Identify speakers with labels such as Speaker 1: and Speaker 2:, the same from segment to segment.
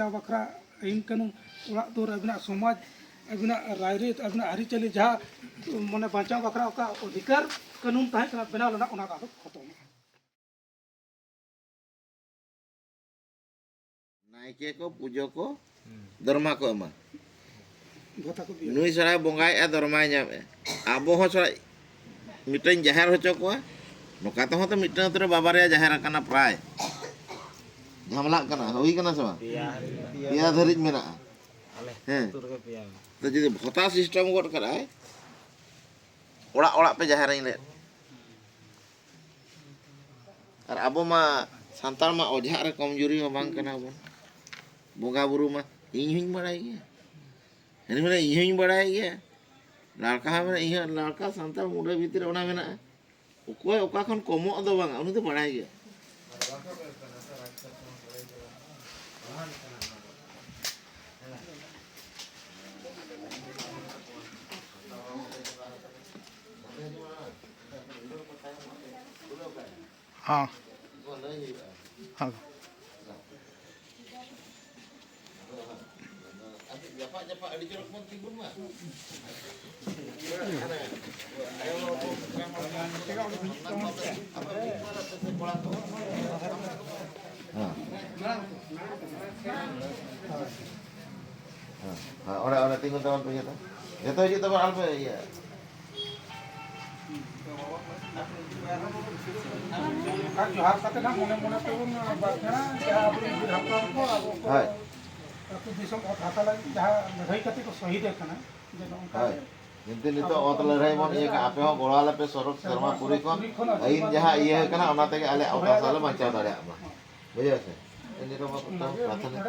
Speaker 1: बचाव बखरा आईन कानून ओरा दुआर अबिना समाज अबिना रायरीत अबिना आरीचाली जहाँ माने बचाव बखरा का अधिकार कानून तहे कना बनाव लेना ओना दा खत्म
Speaker 2: नायके को पूजो को दरमा को एमा
Speaker 1: भोता को दिया
Speaker 2: नुई सराय बोंगाय दरमा ᱧᱟᱢᱮ आबो हो सराय मिटन जाहेर होचो को नोका तो तो मिटन उतर बाबा रे जाहेर कना प्राय झमला कना होई कना से पिया धरिज मेना हैं तो जदि भोता सिस्टम गोट कराय ओड़ा ओड़ा पे जाहेर इन ले और आबो मा सांताल मा ओझा रे कमजोरी हो बांग कना बन बोंगा बुरु मा इन हुई बड़ाई गया हेनी माने इन हुई बड़ाई गया लड़का माने इहा लड़का सांताल मुंडे भीतर ओना मेना ओकोय ओका खन कमो दो बांग उनी तो बड़ाई गया
Speaker 1: हाँ हाँ
Speaker 2: japa di jorok mon tibun mah orang tinggal tahun punya tu jatuh je tahun alpa ya
Speaker 1: kan johar kata na mone turun bakna jहाँ अपनी बुढ़ापा को
Speaker 2: hai
Speaker 1: तो दिसम हाथा लगी जहाँ लड़ाई करते को शहीद है कना
Speaker 2: hai Nanti nito otot lehai mon iya ka ape ho golala pe sorok serma puri kon ain jaha iya kana ona tege ale auta sala macam tadi apa buja se ini ro ma ta prathana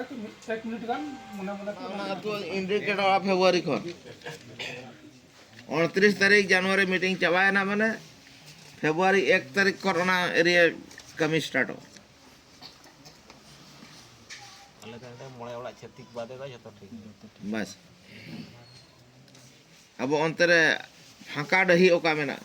Speaker 1: 1 minute kan mone
Speaker 2: ona tu indicator of February kon 29 तारीख जनवरी meeting चबाय ना माने February 1 तारीख corona area कमी start हो
Speaker 3: अले तंटे मोळे ओळा छत्तीक बादे दा जतो ठीक
Speaker 2: बस अब अंतरे फांका डही ओका मेना